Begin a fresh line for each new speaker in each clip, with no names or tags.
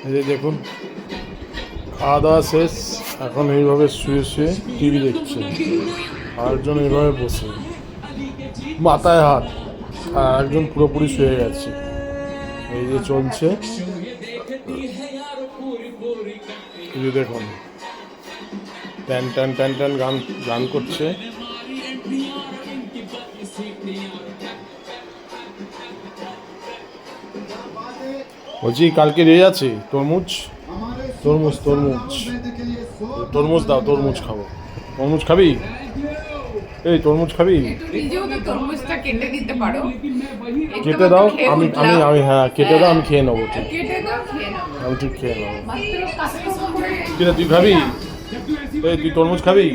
এই যে দেখুন, খাওয়া দাওয়া শেষ, এখন এইভাবে শুয়ে শুয়ে টিভি দেখছে, আর একজন এইভাবে বসে মাথায় হাত, আর একজন পুরোপুরি শুয়ে গেছে। এই যে চলছে, এই যে দেখুন ট্যান ট্যান ট্যান ট্যান গান গান করছে। বলছি কালকে রেজ আছে, তরমুজ তরমুজ তরমুজ তরমুজ দাও, তরমুজ খাবো। তরমুজ খাবি? এই তরমুজ খাবি?
নিজেও তো তরমুজটা কেটে দিতে পারো।
কেটে দাও, আমি আমি আমি হ্যাঁ কেটে দাও, আমি খেয়ে নেবো। ঠিক,
কেটে দাও, খেয়ে নাও।
আমি ঠিক খেয়ে নেবো।
মাত্র 5 টাকা করে।
কিরে তুই খাবি? এই তুই তরমুজ খাবি?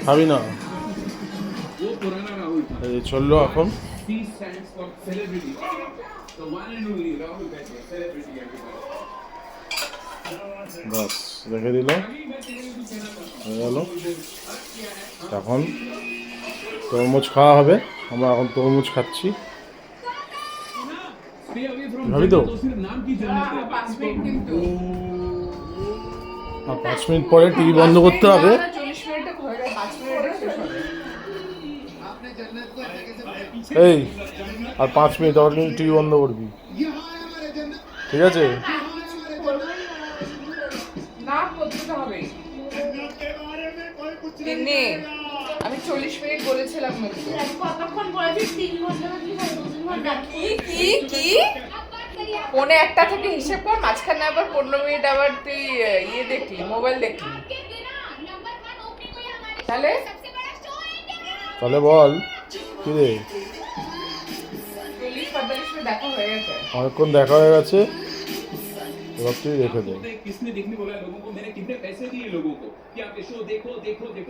খাবি না? এই চললো এখন। বাস রেখে দিল, হয়ে গেল। এখন তরমুজ খাওয়া হবে, আমরা এখন তরমুজ খাচ্ছি। ভাবি তো
5 মিনিট কিন্তু।
আর 5 মিনিট পরে টিভি বন্ধ করতে হবে।
40 মিনিটে হয়ে গেল, 5 মিনিটে শেষ হবে।
এই আর 5 মিনিট আবার কিন্তু টিভি বন্ধ করবি, ঠিক আছে?
না করতে হবে। এমনি আমি 40 মিনিট বলেছিলাম কিন্তু।
কতক্ষণ বলেছিস? 3 ঘন্টা নাকি 2 ঘন্টা?
কি ফোনে একটা থেকে হিসেব কর, মাঝখানে আবার 15 মিনিট আবার তুই ইয়ে দেখলি, মোবাইল দেখলি, তাহলে
তাহলে বল কি রে,
40-45 মিনিট দেখা হয়ে গেছে।
অনেকক্ষণ দেখা হয়ে গেছে, এবার তুই রেখে দে।
किसने देखने बोला लोगों को, मैंने कितने पैसे दिए लोगों को कि आप ये शो देखो देखो देखो।